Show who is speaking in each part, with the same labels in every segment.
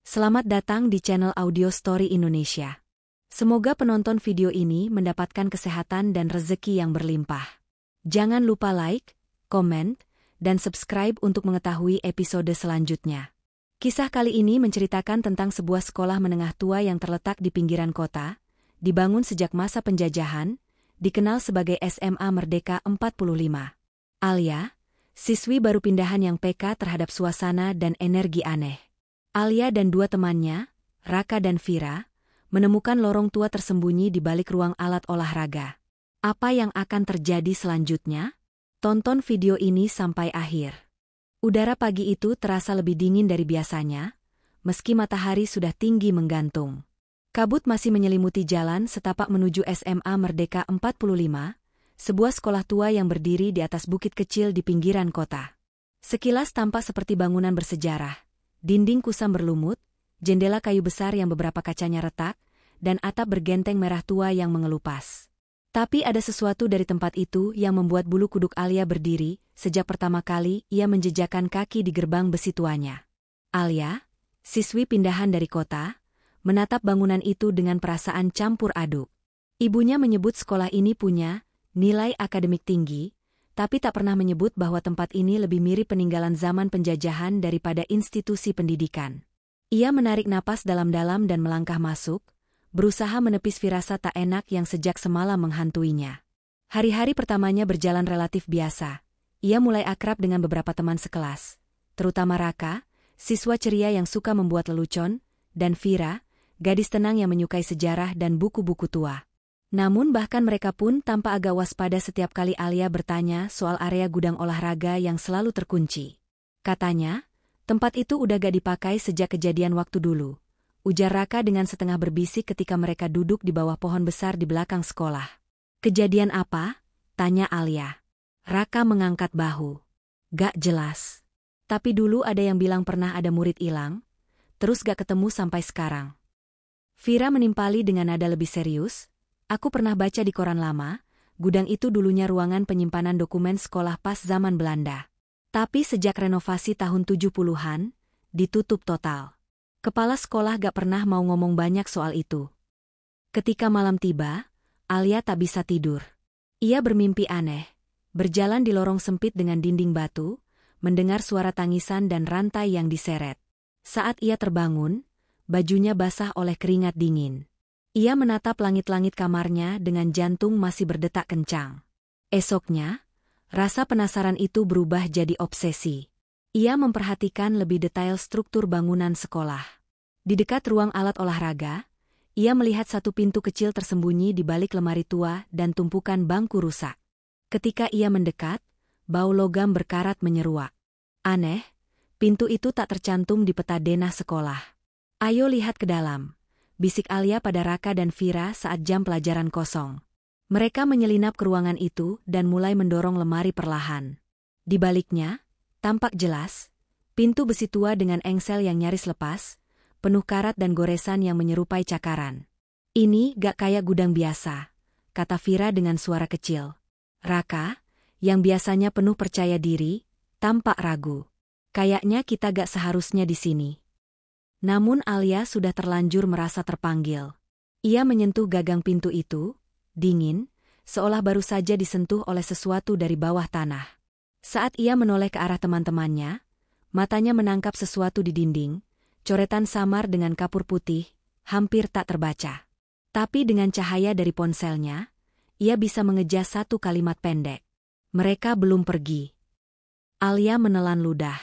Speaker 1: Selamat datang di channel Audio Story Indonesia. Semoga penonton video ini mendapatkan kesehatan dan rezeki yang berlimpah. Jangan lupa like, komen, dan subscribe untuk mengetahui episode selanjutnya. Kisah kali ini menceritakan tentang sebuah sekolah menengah tua yang terletak di pinggiran kota, dibangun sejak masa penjajahan, dikenal sebagai SMA Merdeka 45. Alia, siswi baru pindahan yang peka terhadap suasana dan energi aneh. Alia dan dua temannya, Raka dan Vira, menemukan lorong tua tersembunyi di balik ruang alat olahraga. Apa yang akan terjadi selanjutnya? Tonton video ini sampai akhir. Udara pagi itu terasa lebih dingin dari biasanya, meski matahari sudah tinggi menggantung. Kabut masih menyelimuti jalan setapak menuju SMA Merdeka 45, sebuah sekolah tua yang berdiri di atas bukit kecil di pinggiran kota. Sekilas tampak seperti bangunan bersejarah. Dinding kusam berlumut, jendela kayu besar yang beberapa kacanya retak, dan atap bergenteng merah tua yang mengelupas. Tapi ada sesuatu dari tempat itu yang membuat bulu kuduk Alia berdiri sejak pertama kali ia menjejakkan kaki di gerbang besi tuanya. Alia, siswi pindahan dari kota, menatap bangunan itu dengan perasaan campur aduk. Ibunya menyebut sekolah ini punya nilai akademik tinggi, tapi tak pernah menyebut bahwa tempat ini lebih mirip peninggalan zaman penjajahan daripada institusi pendidikan. Ia menarik napas dalam-dalam dan melangkah masuk, berusaha menepis firasat tak enak yang sejak semalam menghantuinya. Hari-hari pertamanya berjalan relatif biasa. Ia mulai akrab dengan beberapa teman sekelas, terutama Raka, siswa ceria yang suka membuat lelucon, dan Vira, gadis tenang yang menyukai sejarah dan buku-buku tua. Namun bahkan mereka pun tampak agak waspada setiap kali Alia bertanya soal area gudang olahraga yang selalu terkunci. Katanya, tempat itu udah gak dipakai sejak kejadian waktu dulu, ujar Raka dengan setengah berbisik ketika mereka duduk di bawah pohon besar di belakang sekolah. Kejadian apa? Tanya Alia. Raka mengangkat bahu. Gak jelas. Tapi dulu ada yang bilang pernah ada murid hilang, terus gak ketemu sampai sekarang. Vira menimpali dengan nada lebih serius. Aku pernah baca di koran lama, gudang itu dulunya ruangan penyimpanan dokumen sekolah pas zaman Belanda. Tapi sejak renovasi tahun 70-an, ditutup total. Kepala sekolah gak pernah mau ngomong banyak soal itu. Ketika malam tiba, Alia tak bisa tidur. Ia bermimpi aneh, berjalan di lorong sempit dengan dinding batu, mendengar suara tangisan dan rantai yang diseret. Saat ia terbangun, bajunya basah oleh keringat dingin. Ia menatap langit-langit kamarnya dengan jantung masih berdetak kencang. Esoknya, rasa penasaran itu berubah jadi obsesi. Ia memperhatikan lebih detail struktur bangunan sekolah. Di dekat ruang alat olahraga, ia melihat satu pintu kecil tersembunyi di balik lemari tua dan tumpukan bangku rusak. Ketika ia mendekat, bau logam berkarat menyeruak. Aneh, pintu itu tak tercantum di peta denah sekolah. Ayo lihat ke dalam, bisik Alia pada Raka dan Vira saat jam pelajaran kosong. Mereka menyelinap ke ruangan itu dan mulai mendorong lemari perlahan. Di baliknya, tampak jelas, pintu besi tua dengan engsel yang nyaris lepas, penuh karat dan goresan yang menyerupai cakaran. Ini gak kayak gudang biasa, kata Vira dengan suara kecil. Raka, yang biasanya penuh percaya diri, tampak ragu. Kayaknya kita gak seharusnya di sini. Namun Alia sudah terlanjur merasa terpanggil. Ia menyentuh gagang pintu itu, dingin, seolah baru saja disentuh oleh sesuatu dari bawah tanah. Saat ia menoleh ke arah teman-temannya, matanya menangkap sesuatu di dinding, coretan samar dengan kapur putih, hampir tak terbaca. Tapi dengan cahaya dari ponselnya, ia bisa mengejar satu kalimat pendek. Mereka belum pergi. Alia menelan ludah.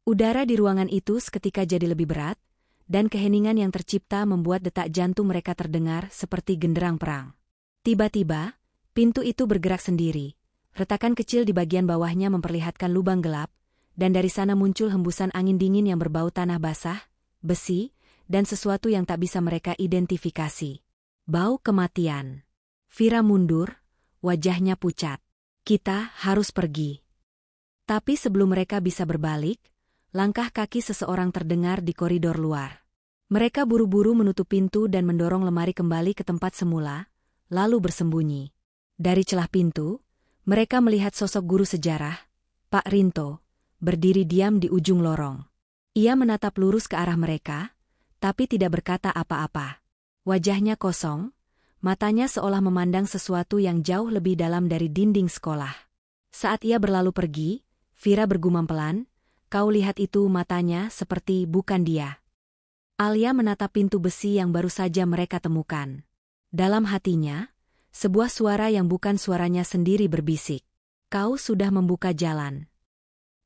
Speaker 1: Udara di ruangan itu seketika jadi lebih berat, dan keheningan yang tercipta membuat detak jantung mereka terdengar seperti genderang perang. Tiba-tiba, pintu itu bergerak sendiri. Retakan kecil di bagian bawahnya memperlihatkan lubang gelap, dan dari sana muncul hembusan angin dingin yang berbau tanah basah, besi, dan sesuatu yang tak bisa mereka identifikasi. Bau kematian. Vira mundur, wajahnya pucat. Kita harus pergi. Tapi sebelum mereka bisa berbalik, langkah kaki seseorang terdengar di koridor luar. Mereka buru-buru menutup pintu dan mendorong lemari kembali ke tempat semula, lalu bersembunyi. Dari celah pintu, mereka melihat sosok guru sejarah, Pak Rinto, berdiri diam di ujung lorong. Ia menatap lurus ke arah mereka, tapi tidak berkata apa-apa. Wajahnya kosong, matanya seolah memandang sesuatu yang jauh lebih dalam dari dinding sekolah. Saat ia berlalu pergi, Vira bergumam pelan, "Kau lihat itu matanya seperti bukan dia." Alia menatap pintu besi yang baru saja mereka temukan. Dalam hatinya, sebuah suara yang bukan suaranya sendiri berbisik, "Kau sudah membuka jalan."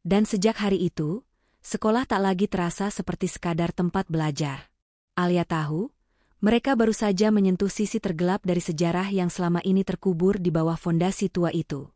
Speaker 1: Dan sejak hari itu, sekolah tak lagi terasa seperti sekadar tempat belajar. Alia tahu, mereka baru saja menyentuh sisi tergelap dari sejarah yang selama ini terkubur di bawah fondasi tua itu.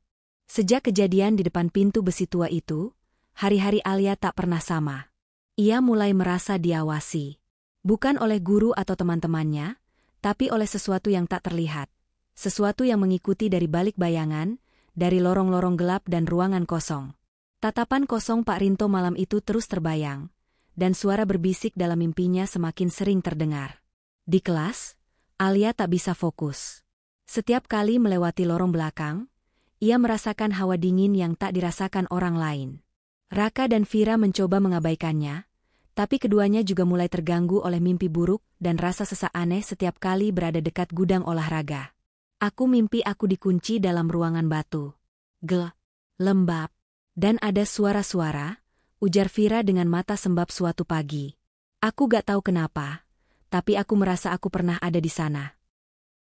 Speaker 1: Sejak kejadian di depan pintu besi tua itu, hari-hari Alia tak pernah sama. Ia mulai merasa diawasi. Bukan oleh guru atau teman-temannya, tapi oleh sesuatu yang tak terlihat. Sesuatu yang mengikuti dari balik bayangan, dari lorong-lorong gelap dan ruangan kosong. Tatapan kosong Pak Rinto malam itu terus terbayang, dan suara berbisik dalam mimpinya semakin sering terdengar. Di kelas, Alia tak bisa fokus. Setiap kali melewati lorong belakang, ia merasakan hawa dingin yang tak dirasakan orang lain. Raka dan Vira mencoba mengabaikannya, tapi keduanya juga mulai terganggu oleh mimpi buruk dan rasa sesak aneh setiap kali berada dekat gudang olahraga. "Aku mimpi aku dikunci dalam ruangan batu. Lembab. Dan ada suara-suara," ujar Vira dengan mata sembab suatu pagi. "Aku gak tahu kenapa, tapi aku merasa aku pernah ada di sana."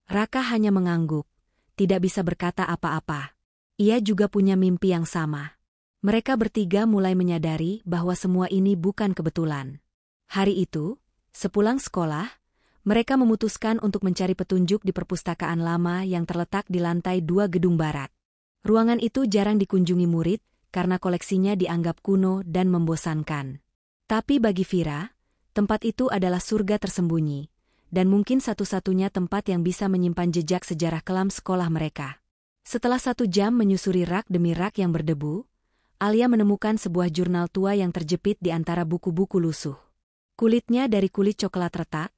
Speaker 1: Raka hanya mengangguk, tidak bisa berkata apa-apa. Ia juga punya mimpi yang sama. Mereka bertiga mulai menyadari bahwa semua ini bukan kebetulan. Hari itu, sepulang sekolah, mereka memutuskan untuk mencari petunjuk di perpustakaan lama yang terletak di lantai 2 gedung barat. Ruangan itu jarang dikunjungi murid karena koleksinya dianggap kuno dan membosankan. Tapi bagi Vira, tempat itu adalah surga tersembunyi, dan mungkin satu-satunya tempat yang bisa menyimpan jejak sejarah kelam sekolah mereka. Setelah 1 jam menyusuri rak demi rak yang berdebu, Alia menemukan sebuah jurnal tua yang terjepit di antara buku-buku lusuh. Kulitnya dari kulit coklat retak,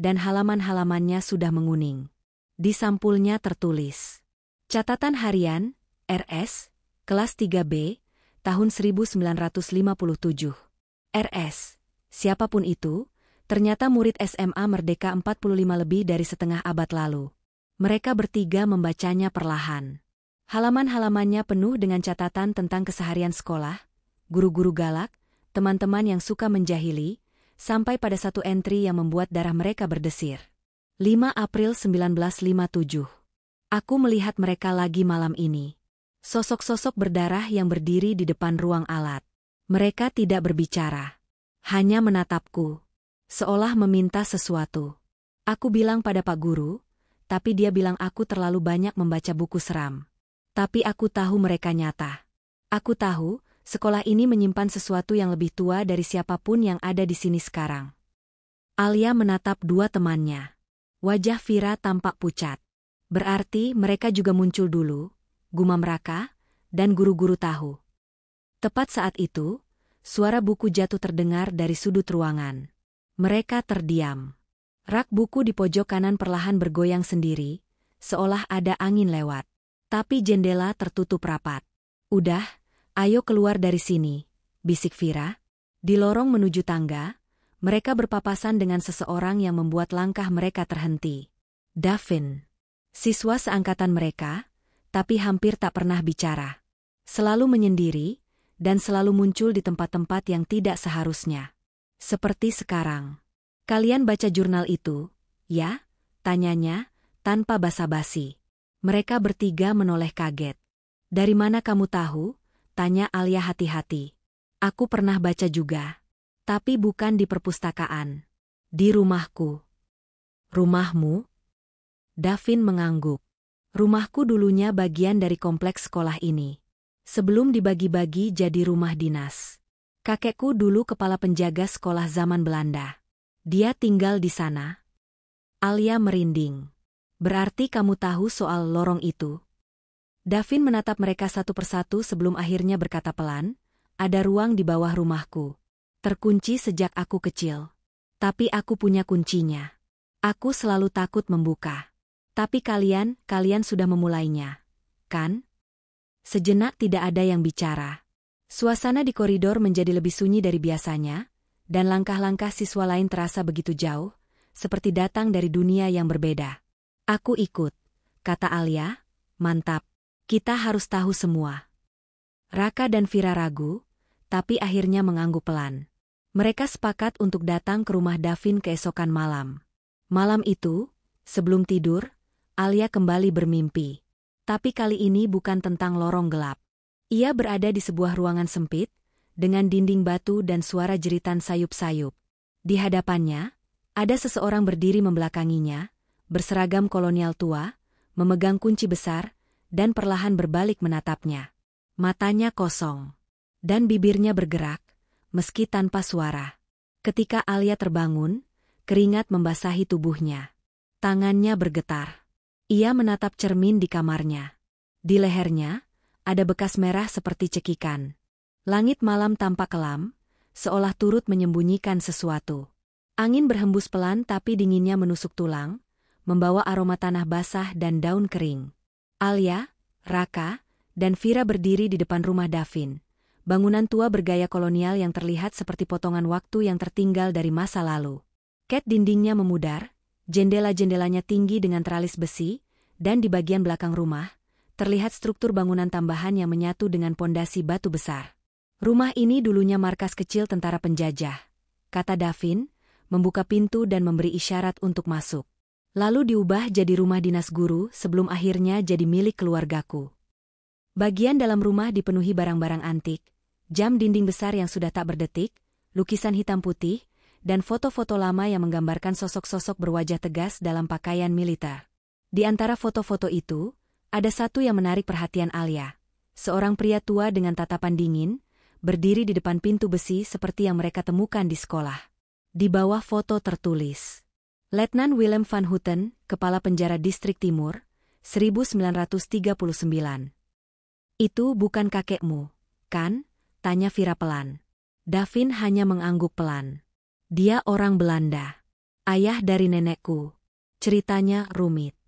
Speaker 1: dan halaman-halamannya sudah menguning. Di sampulnya tertulis, "Catatan Harian, RS, Kelas 3B, tahun 1957. RS, siapapun itu, ternyata murid SMA Merdeka 45 lebih dari setengah abad lalu." Mereka bertiga membacanya perlahan. Halaman-halamannya penuh dengan catatan tentang keseharian sekolah, guru-guru galak, teman-teman yang suka menjahili, sampai pada satu entry yang membuat darah mereka berdesir. 5 April 1957. "Aku melihat mereka lagi malam ini. Sosok-sosok berdarah yang berdiri di depan ruang alat. Mereka tidak berbicara. Hanya menatapku. Seolah meminta sesuatu. Aku bilang pada Pak Guru, tapi dia bilang aku terlalu banyak membaca buku seram. Tapi aku tahu mereka nyata. Aku tahu, sekolah ini menyimpan sesuatu yang lebih tua dari siapapun yang ada di sini sekarang." Alia menatap dua temannya. Wajah Vira tampak pucat. Berarti mereka juga muncul dulu, gumam Raka, dan guru-guru tahu. Tepat saat itu, suara buku jatuh terdengar dari sudut ruangan. Mereka terdiam. Rak buku di pojok kanan perlahan bergoyang sendiri, seolah ada angin lewat. Tapi jendela tertutup rapat. "Udah, ayo keluar dari sini," bisik Vira. Di lorong menuju tangga, mereka berpapasan dengan seseorang yang membuat langkah mereka terhenti. Davin. Siswa seangkatan mereka, tapi hampir tak pernah bicara. Selalu menyendiri, dan selalu muncul di tempat-tempat yang tidak seharusnya. Seperti sekarang. "Kalian baca jurnal itu, ya?" tanyanya, tanpa basa-basi. Mereka bertiga menoleh kaget. "Dari mana kamu tahu?" tanya Alia hati-hati. "Aku pernah baca juga. Tapi bukan di perpustakaan. Di rumahku." "Rumahmu?" Davin mengangguk. "Rumahku dulunya bagian dari kompleks sekolah ini. Sebelum dibagi-bagi jadi rumah dinas. Kakekku dulu kepala penjaga sekolah zaman Belanda. Dia tinggal di sana." Alia merinding. "Berarti kamu tahu soal lorong itu?" Davin menatap mereka satu persatu sebelum akhirnya berkata pelan, "Ada ruang di bawah rumahku. Terkunci sejak aku kecil. Tapi aku punya kuncinya. Aku selalu takut membuka. Tapi kalian sudah memulainya, kan?" Sejenak tidak ada yang bicara. Suasana di koridor menjadi lebih sunyi dari biasanya, dan langkah-langkah siswa lain terasa begitu jauh, seperti datang dari dunia yang berbeda. Aku ikut, kata Alia. Mantap. Kita harus tahu semua. Raka dan Vira ragu, tapi akhirnya mengangguk pelan. Mereka sepakat untuk datang ke rumah Davin keesokan malam. Malam itu, sebelum tidur, Alia kembali bermimpi. Tapi kali ini bukan tentang lorong gelap. Ia berada di sebuah ruangan sempit, dengan dinding batu dan suara jeritan sayup-sayup. Di hadapannya, ada seseorang berdiri membelakanginya, berseragam kolonial tua, memegang kunci besar, dan perlahan berbalik menatapnya. Matanya kosong, dan bibirnya bergerak, meski tanpa suara. Ketika Alia terbangun, keringat membasahi tubuhnya. Tangannya bergetar. Ia menatap cermin di kamarnya. Di lehernya, ada bekas merah seperti cekikan. Langit malam tampak kelam, seolah turut menyembunyikan sesuatu. Angin berhembus pelan tapi dinginnya menusuk tulang, membawa aroma tanah basah dan daun kering. Alia, Raka, dan Vira berdiri di depan rumah Davin. Bangunan tua bergaya kolonial yang terlihat seperti potongan waktu yang tertinggal dari masa lalu. Cat dindingnya memudar, jendela-jendelanya tinggi dengan teralis besi, dan di bagian belakang rumah, terlihat struktur bangunan tambahan yang menyatu dengan pondasi batu besar. Rumah ini dulunya markas kecil tentara penjajah, kata Davin, membuka pintu dan memberi isyarat untuk masuk. Lalu diubah jadi rumah dinas guru sebelum akhirnya jadi milik keluargaku. Bagian dalam rumah dipenuhi barang-barang antik, jam dinding besar yang sudah tak berdetik, lukisan hitam putih, dan foto-foto lama yang menggambarkan sosok-sosok berwajah tegas dalam pakaian militer. Di antara foto-foto itu, ada satu yang menarik perhatian Alia. Seorang pria tua dengan tatapan dingin, berdiri di depan pintu besi seperti yang mereka temukan di sekolah. Di bawah foto tertulis, Letnan Willem van Houten, Kepala Penjara Distrik Timur, 1939. Itu bukan kakekmu, kan? Tanya Vira pelan. Davin hanya mengangguk pelan. Dia orang Belanda. Ayah dari nenekku. Ceritanya rumit.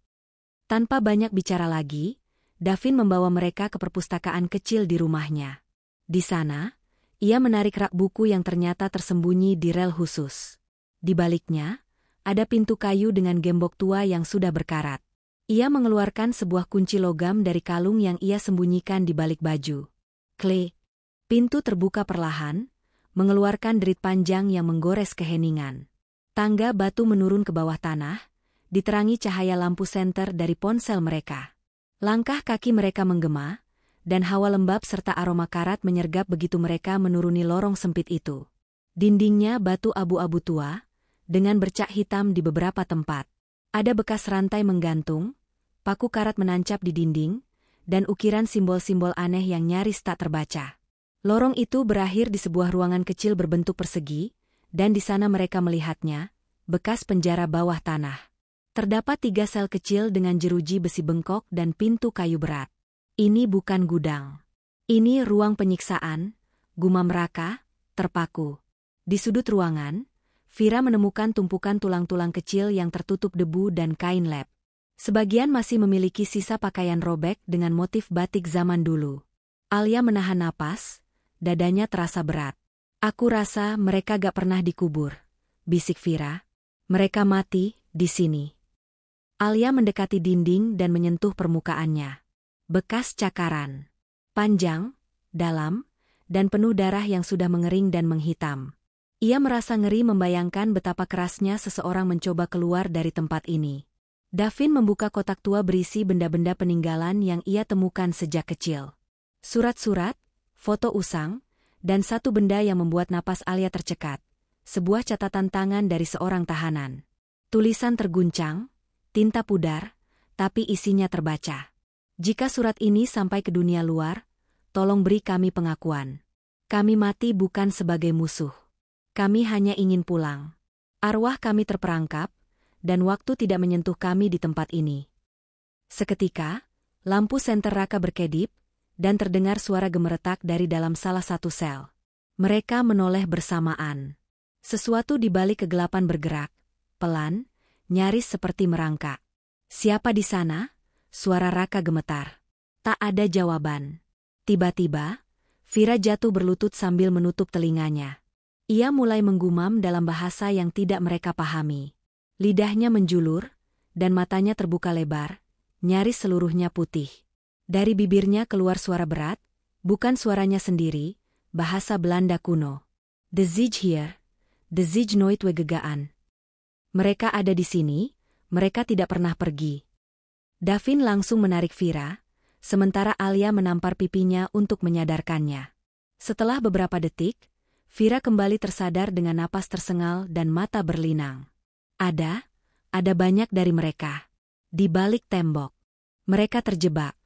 Speaker 1: Tanpa banyak bicara lagi, Davin membawa mereka ke perpustakaan kecil di rumahnya. Di sana, ia menarik rak buku yang ternyata tersembunyi di rel khusus. Di baliknya, ada pintu kayu dengan gembok tua yang sudah berkarat. Ia mengeluarkan sebuah kunci logam dari kalung yang ia sembunyikan di balik baju. Klik. Pintu terbuka perlahan, mengeluarkan derit panjang yang menggores keheningan. Tangga batu menurun ke bawah tanah, diterangi cahaya lampu senter dari ponsel mereka. Langkah kaki mereka menggema, dan hawa lembab serta aroma karat menyergap begitu mereka menuruni lorong sempit itu. Dindingnya batu abu-abu tua, dengan bercak hitam di beberapa tempat. Ada bekas rantai menggantung, paku karat menancap di dinding, dan ukiran simbol-simbol aneh yang nyaris tak terbaca. Lorong itu berakhir di sebuah ruangan kecil berbentuk persegi, dan di sana mereka melihatnya, bekas penjara bawah tanah. Terdapat 3 sel kecil dengan jeruji besi bengkok dan pintu kayu berat. Ini bukan gudang. Ini ruang penyiksaan, gumam Raka, terpaku. Di sudut ruangan, Vira menemukan tumpukan tulang-tulang kecil yang tertutup debu dan kain lap. Sebagian masih memiliki sisa pakaian robek dengan motif batik zaman dulu. Alia menahan napas, dadanya terasa berat. Aku rasa mereka gak pernah dikubur, bisik Vira. Mereka mati di sini. Alia mendekati dinding dan menyentuh permukaannya. Bekas cakaran. Panjang, dalam, dan penuh darah yang sudah mengering dan menghitam. Ia merasa ngeri membayangkan betapa kerasnya seseorang mencoba keluar dari tempat ini. Davin membuka kotak tua berisi benda-benda peninggalan yang ia temukan sejak kecil. Surat-surat, foto usang, dan satu benda yang membuat napas Alia tercekat. Sebuah catatan tangan dari seorang tahanan. Tulisan terguncang, tinta pudar, tapi isinya terbaca. Jika surat ini sampai ke dunia luar, tolong beri kami pengakuan. Kami mati bukan sebagai musuh. Kami hanya ingin pulang. Arwah kami terperangkap, dan waktu tidak menyentuh kami di tempat ini. Seketika, lampu senter Raka berkedip, dan terdengar suara gemeretak dari dalam salah satu sel. Mereka menoleh bersamaan. Sesuatu di balik kegelapan bergerak, pelan, nyaris seperti merangkak. Siapa di sana? Suara Raka gemetar. Tak ada jawaban. Tiba-tiba, Vira jatuh berlutut sambil menutup telinganya. Ia mulai menggumam dalam bahasa yang tidak mereka pahami. Lidahnya menjulur, dan matanya terbuka lebar, nyaris seluruhnya putih. Dari bibirnya keluar suara berat, bukan suaranya sendiri, bahasa Belanda kuno. De zich hier, de zich nooit weggegaan. Mereka ada di sini, mereka tidak pernah pergi. Davin langsung menarik Vira, sementara Alia menampar pipinya untuk menyadarkannya. Setelah beberapa detik, Vira kembali tersadar dengan napas tersengal dan mata berlinang. Ada banyak dari mereka. Di balik tembok. Mereka terjebak.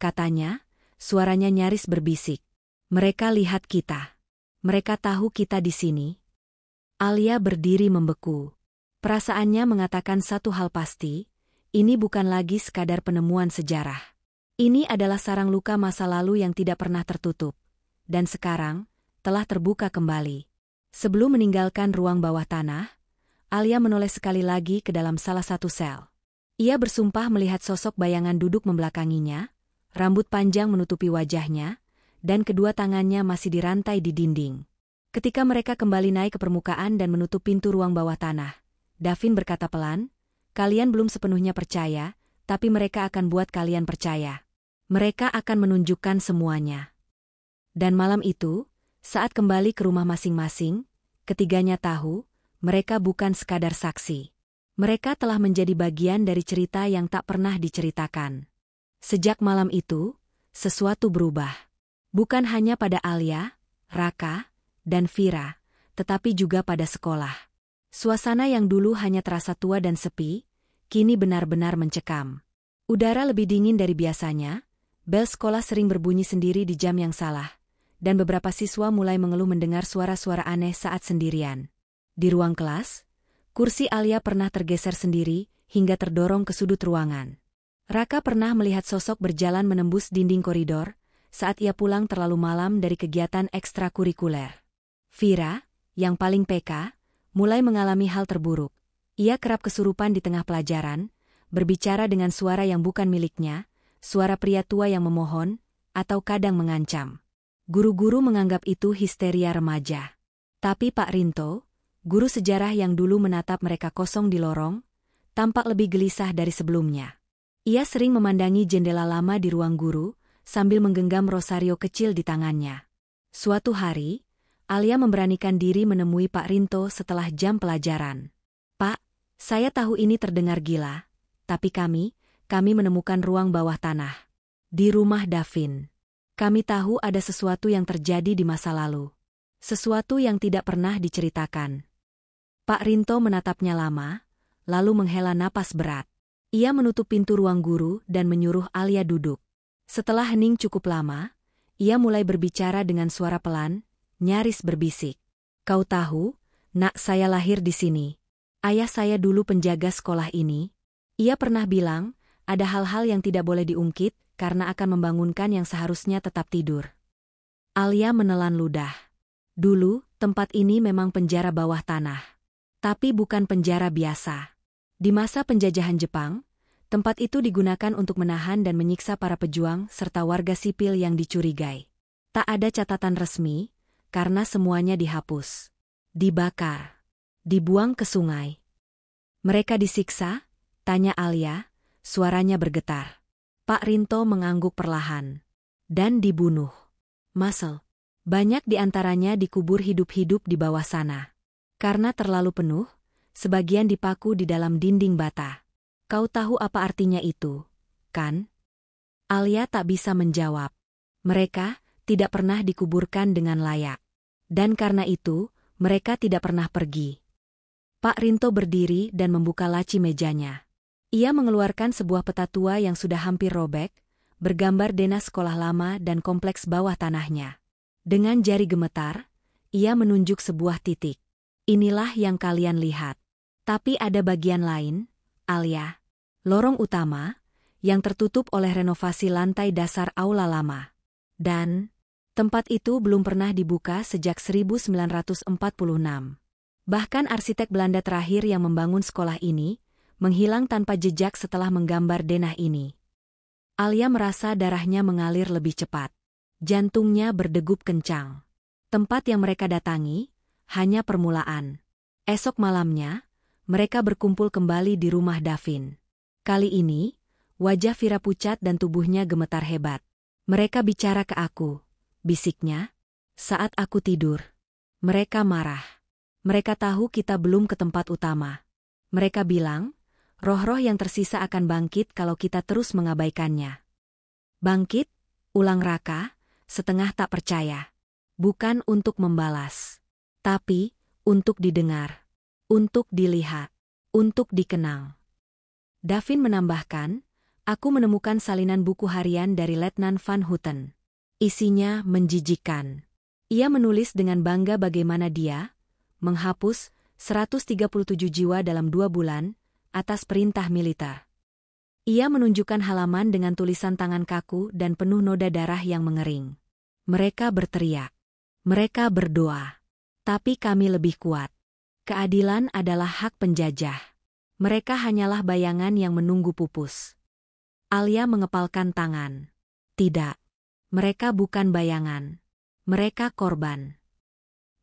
Speaker 1: Katanya, suaranya nyaris berbisik. Mereka lihat kita. Mereka tahu kita di sini. Alia berdiri membeku. Perasaannya mengatakan satu hal pasti, ini bukan lagi sekadar penemuan sejarah. Ini adalah sarang luka masa lalu yang tidak pernah tertutup. Dan sekarang, telah terbuka kembali. Sebelum meninggalkan ruang bawah tanah, Alia menoleh sekali lagi ke dalam salah satu sel. Ia bersumpah melihat sosok bayangan duduk membelakanginya, rambut panjang menutupi wajahnya, dan kedua tangannya masih dirantai di dinding. Ketika mereka kembali naik ke permukaan dan menutup pintu ruang bawah tanah, Davin berkata pelan, "Kalian belum sepenuhnya percaya, tapi mereka akan buat kalian percaya. Mereka akan menunjukkan semuanya." Dan malam itu, saat kembali ke rumah masing-masing, ketiganya tahu, mereka bukan sekadar saksi. Mereka telah menjadi bagian dari cerita yang tak pernah diceritakan. Sejak malam itu, sesuatu berubah. Bukan hanya pada Alia, Raka, dan Vira, tetapi juga pada sekolah. Suasana yang dulu hanya terasa tua dan sepi, kini benar-benar mencekam. Udara lebih dingin dari biasanya, bel sekolah sering berbunyi sendiri di jam yang salah, dan beberapa siswa mulai mengeluh mendengar suara-suara aneh saat sendirian. Di ruang kelas, kursi Alia pernah tergeser sendiri hingga terdorong ke sudut ruangan. Raka pernah melihat sosok berjalan menembus dinding koridor saat ia pulang terlalu malam dari kegiatan ekstrakurikuler. Vira, yang paling peka, mulai mengalami hal terburuk. Ia kerap kesurupan di tengah pelajaran, berbicara dengan suara yang bukan miliknya, suara pria tua yang memohon, atau kadang mengancam. Guru-guru menganggap itu histeria remaja. Tapi Pak Rinto, guru sejarah yang dulu menatap mereka kosong di lorong, tampak lebih gelisah dari sebelumnya. Ia sering memandangi jendela lama di ruang guru, sambil menggenggam rosario kecil di tangannya. Suatu hari, Alia memberanikan diri menemui Pak Rinto setelah jam pelajaran. "Pak, saya tahu ini terdengar gila, tapi kami menemukan ruang bawah tanah. Di rumah Davin. Kami tahu ada sesuatu yang terjadi di masa lalu. Sesuatu yang tidak pernah diceritakan." Pak Rinto menatapnya lama, lalu menghela napas berat. Ia menutup pintu ruang guru dan menyuruh Alia duduk. Setelah hening cukup lama, ia mulai berbicara dengan suara pelan, nyaris berbisik. "Kau tahu, nak, saya lahir di sini. Ayah saya dulu penjaga sekolah ini. Ia pernah bilang, ada hal-hal yang tidak boleh diungkit, karena akan membangunkan yang seharusnya tetap tidur." Alia menelan ludah. Dulu, tempat ini memang penjara bawah tanah. Tapi bukan penjara biasa. Di masa penjajahan Jepang, tempat itu digunakan untuk menahan dan menyiksa para pejuang serta warga sipil yang dicurigai. Tak ada catatan resmi, karena semuanya dihapus. Dibakar. Dibuang ke sungai. "Mereka disiksa?" tanya Alia, suaranya bergetar. Pak Rinto mengangguk perlahan. "Dan dibunuh. Masel. Banyak di antaranya dikubur hidup-hidup di bawah sana. Karena terlalu penuh, sebagian dipaku di dalam dinding bata. Kau tahu apa artinya itu, kan?" Alia tak bisa menjawab. Mereka tidak pernah dikuburkan dengan layak. Dan karena itu, mereka tidak pernah pergi. Pak Rinto berdiri dan membuka laci mejanya. Ia mengeluarkan sebuah peta tua yang sudah hampir robek, bergambar denah sekolah lama dan kompleks bawah tanahnya. Dengan jari gemetar, ia menunjuk sebuah titik. "Inilah yang kalian lihat. Tapi ada bagian lain, Alia. Lorong utama, yang tertutup oleh renovasi lantai dasar aula lama. Dan tempat itu belum pernah dibuka sejak 1946. Bahkan arsitek Belanda terakhir yang membangun sekolah ini, menghilang tanpa jejak setelah menggambar denah ini." Alia merasa darahnya mengalir lebih cepat. Jantungnya berdegup kencang. Tempat yang mereka datangi, hanya permulaan. Esok malamnya, mereka berkumpul kembali di rumah Davin. Kali ini, wajah Vira pucat dan tubuhnya gemetar hebat. Mereka bicara ke aku, bisiknya, saat aku tidur. Mereka marah. Mereka tahu kita belum ke tempat utama. Mereka bilang, roh-roh yang tersisa akan bangkit kalau kita terus mengabaikannya. Bangkit? Ulang Raka, setengah tak percaya. Bukan untuk membalas, tapi untuk didengar, untuk dilihat, untuk dikenang. Davin menambahkan, aku menemukan salinan buku harian dari Letnan Van Houten. Isinya menjijikkan. Ia menulis dengan bangga bagaimana dia menghapus 137 jiwa dalam 2 bulan atas perintah militer. Ia menunjukkan halaman dengan tulisan tangan kaku dan penuh noda darah yang mengering. Mereka berteriak. Mereka berdoa. Tapi kami lebih kuat. Keadilan adalah hak penjajah. Mereka hanyalah bayangan yang menunggu pupus. Alia mengepalkan tangan. Tidak. Mereka bukan bayangan. Mereka korban.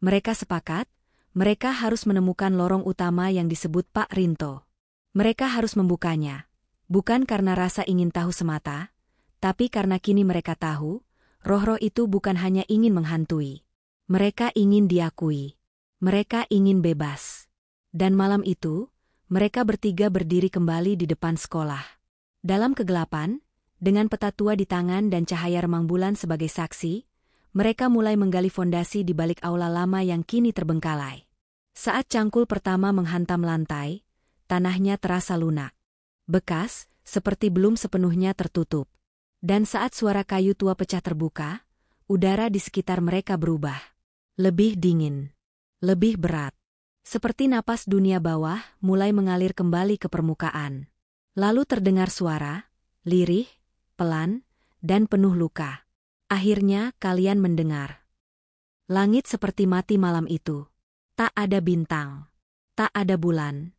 Speaker 1: Mereka sepakat, mereka harus menemukan lorong utama yang disebut Pak Rinto. Mereka harus membukanya. Bukan karena rasa ingin tahu semata, tapi karena kini mereka tahu, roh-roh itu bukan hanya ingin menghantui. Mereka ingin diakui. Mereka ingin bebas. Dan malam itu, mereka bertiga berdiri kembali di depan sekolah. Dalam kegelapan, dengan peta tua di tangan dan cahaya remang bulan sebagai saksi, mereka mulai menggali fondasi di balik aula lama yang kini terbengkalai. Saat cangkul pertama menghantam lantai, tanahnya terasa lunak. Bekas, seperti belum sepenuhnya tertutup. Dan saat suara kayu tua pecah terbuka, udara di sekitar mereka berubah. Lebih dingin. Lebih berat. Seperti napas dunia bawah mulai mengalir kembali ke permukaan. Lalu terdengar suara, lirih, pelan, dan penuh luka. Akhirnya kalian mendengar. Langit seperti mati malam itu. Tak ada bintang. Tak ada bulan.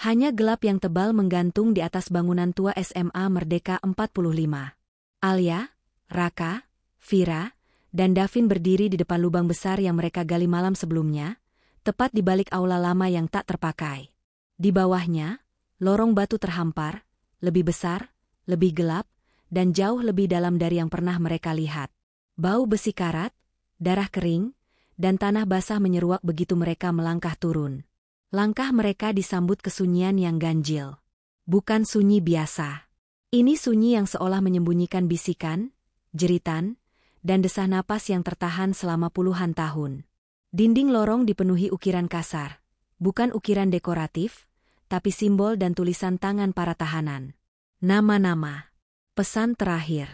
Speaker 1: Hanya gelap yang tebal menggantung di atas bangunan tua SMA Merdeka 45. Alia, Raka, Vira, dan Davin berdiri di depan lubang besar yang mereka gali malam sebelumnya, tepat di balik aula lama yang tak terpakai. Di bawahnya, lorong batu terhampar, lebih besar, lebih gelap, dan jauh lebih dalam dari yang pernah mereka lihat. Bau besi karat, darah kering, dan tanah basah menyeruak begitu mereka melangkah turun. Langkah mereka disambut kesunyian yang ganjil. Bukan sunyi biasa. Ini sunyi yang seolah menyembunyikan bisikan, jeritan, dan desah napas yang tertahan selama puluhan tahun. Dinding lorong dipenuhi ukiran kasar. Bukan ukiran dekoratif, tapi simbol dan tulisan tangan para tahanan. Nama-nama. Pesan terakhir.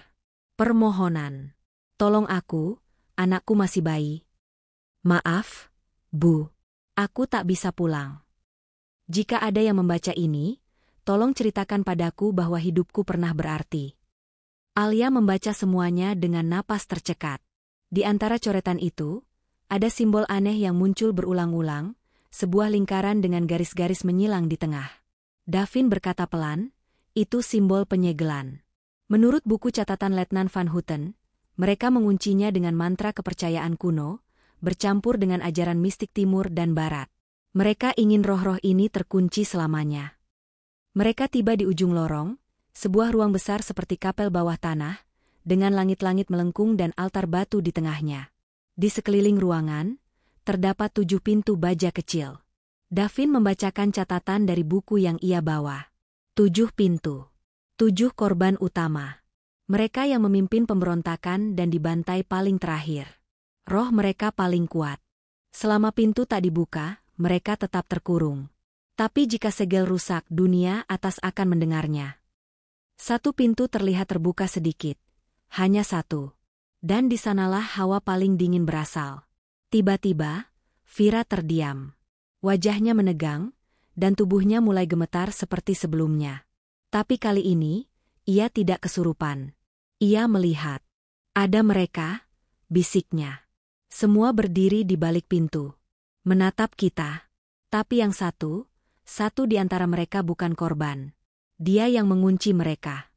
Speaker 1: Permohonan. Tolong aku, anakku masih bayi. Maaf, Bu. Aku tak bisa pulang. Jika ada yang membaca ini, tolong ceritakan padaku bahwa hidupku pernah berarti. Alia membaca semuanya dengan napas tercekat. Di antara coretan itu, ada simbol aneh yang muncul berulang-ulang, sebuah lingkaran dengan garis-garis menyilang di tengah. Davin berkata pelan, itu simbol penyegelan. Menurut buku catatan Letnan Van Houten, mereka menguncinya dengan mantra kepercayaan kuno, bercampur dengan ajaran mistik timur dan barat. Mereka ingin roh-roh ini terkunci selamanya. Mereka tiba di ujung lorong, sebuah ruang besar seperti kapel bawah tanah, dengan langit-langit melengkung dan altar batu di tengahnya. Di sekeliling ruangan, terdapat 7 pintu baja kecil. Davin membacakan catatan dari buku yang ia bawa. 7 pintu. 7 korban utama. Mereka yang memimpin pemberontakan dan dibantai paling terakhir. Roh mereka paling kuat. Selama pintu tak dibuka, mereka tetap terkurung. Tapi jika segel rusak, dunia atas akan mendengarnya. 1 pintu terlihat terbuka sedikit. Hanya 1. Dan di sanalah hawa paling dingin berasal. Tiba-tiba, Vira terdiam. Wajahnya menegang, dan tubuhnya mulai gemetar seperti sebelumnya. Tapi kali ini, ia tidak kesurupan. Ia melihat. Ada mereka, bisiknya. Semua berdiri di balik pintu. Menatap kita. Tapi yang satu di antara mereka bukan korban. Dia yang mengunci mereka.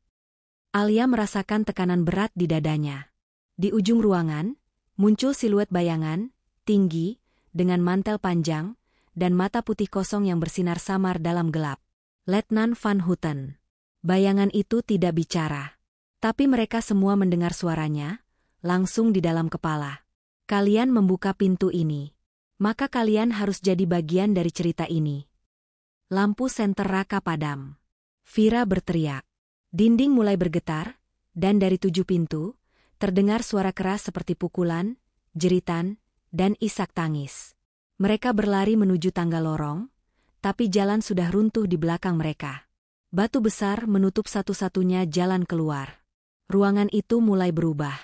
Speaker 1: Alia merasakan tekanan berat di dadanya. Di ujung ruangan, muncul siluet bayangan, tinggi, dengan mantel panjang, dan mata putih kosong yang bersinar samar dalam gelap. Letnan Van Houten. Bayangan itu tidak bicara. Tapi mereka semua mendengar suaranya, langsung di dalam kepala. Kalian membuka pintu ini. Maka kalian harus jadi bagian dari cerita ini. Lampu senter Raka padam. Vira berteriak. Dinding mulai bergetar, dan dari 7 pintu, terdengar suara keras seperti pukulan, jeritan, dan isak tangis. Mereka berlari menuju tangga lorong, tapi jalan sudah runtuh di belakang mereka. Batu besar menutup satu-satunya jalan keluar. Ruangan itu mulai berubah.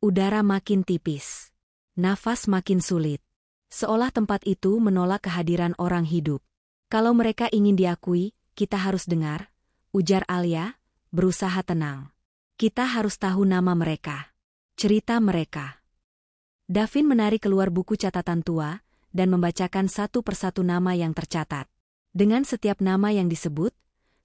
Speaker 1: Udara makin tipis. Nafas makin sulit. Seolah tempat itu menolak kehadiran orang hidup. Kalau mereka ingin diakui, kita harus dengar, ujar Alia, berusaha tenang. Kita harus tahu nama mereka. Cerita mereka. Davin menarik keluar buku catatan tua, dan membacakan satu persatu nama yang tercatat. Dengan setiap nama yang disebut,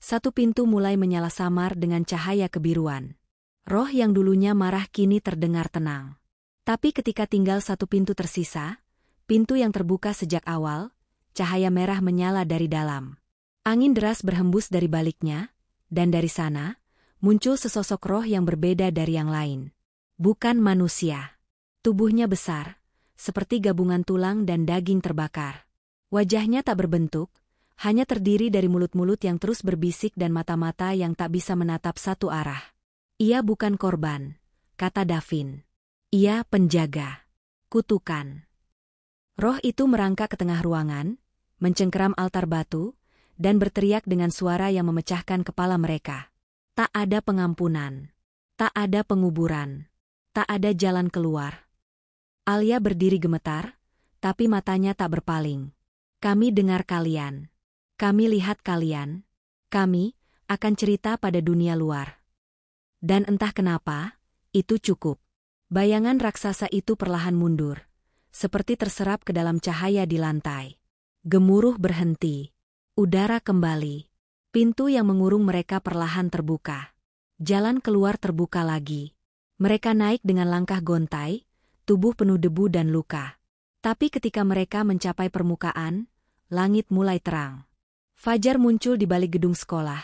Speaker 1: satu pintu mulai menyala samar dengan cahaya kebiruan. Roh yang dulunya marah kini terdengar tenang. Tapi ketika tinggal satu pintu tersisa, pintu yang terbuka sejak awal, cahaya merah menyala dari dalam. Angin deras berhembus dari baliknya, dan dari sana, muncul sesosok roh yang berbeda dari yang lain. Bukan manusia. Tubuhnya besar, seperti gabungan tulang dan daging terbakar. Wajahnya tak berbentuk, hanya terdiri dari mulut-mulut yang terus berbisik dan mata-mata yang tak bisa menatap satu arah. Ia bukan korban, kata Davin. Ia penjaga. Kutukan. Roh itu merangkak ke tengah ruangan, mencengkeram altar batu, dan berteriak dengan suara yang memecahkan kepala mereka. Tak ada pengampunan. Tak ada penguburan. Tak ada jalan keluar. Alia berdiri gemetar, tapi matanya tak berpaling. Kami dengar kalian. Kami lihat kalian. Kami akan cerita pada dunia luar. Dan entah kenapa, itu cukup. Bayangan raksasa itu perlahan mundur, seperti terserap ke dalam cahaya di lantai. Gemuruh berhenti. Udara kembali. Pintu yang mengurung mereka perlahan terbuka. Jalan keluar terbuka lagi. Mereka naik dengan langkah gontai, tubuh penuh debu dan luka. Tapi ketika mereka mencapai permukaan, langit mulai terang. Fajar muncul di balik gedung sekolah,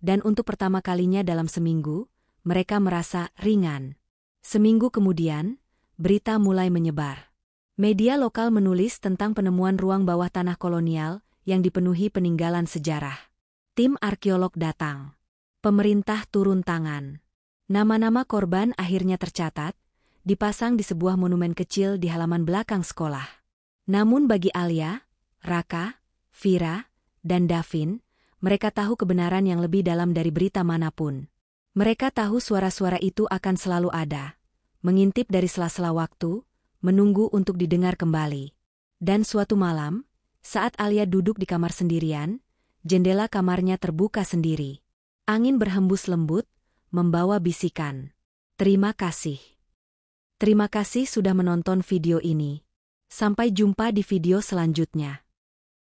Speaker 1: dan untuk pertama kalinya dalam seminggu, mereka merasa ringan. Seminggu kemudian, berita mulai menyebar. Media lokal menulis tentang penemuan ruang bawah tanah kolonial yang dipenuhi peninggalan sejarah. Tim arkeolog datang. Pemerintah turun tangan. Nama-nama korban akhirnya tercatat, dipasang di sebuah monumen kecil di halaman belakang sekolah. Namun bagi Alia, Raka, Vira, dan Davin, mereka tahu kebenaran yang lebih dalam dari berita manapun. Mereka tahu suara-suara itu akan selalu ada, mengintip dari sela-sela waktu, menunggu untuk didengar kembali. Dan suatu malam, saat Alia duduk di kamar sendirian, jendela kamarnya terbuka sendiri. Angin berhembus lembut, membawa bisikan. Terima kasih. Terima kasih sudah menonton video ini. Sampai jumpa di video selanjutnya.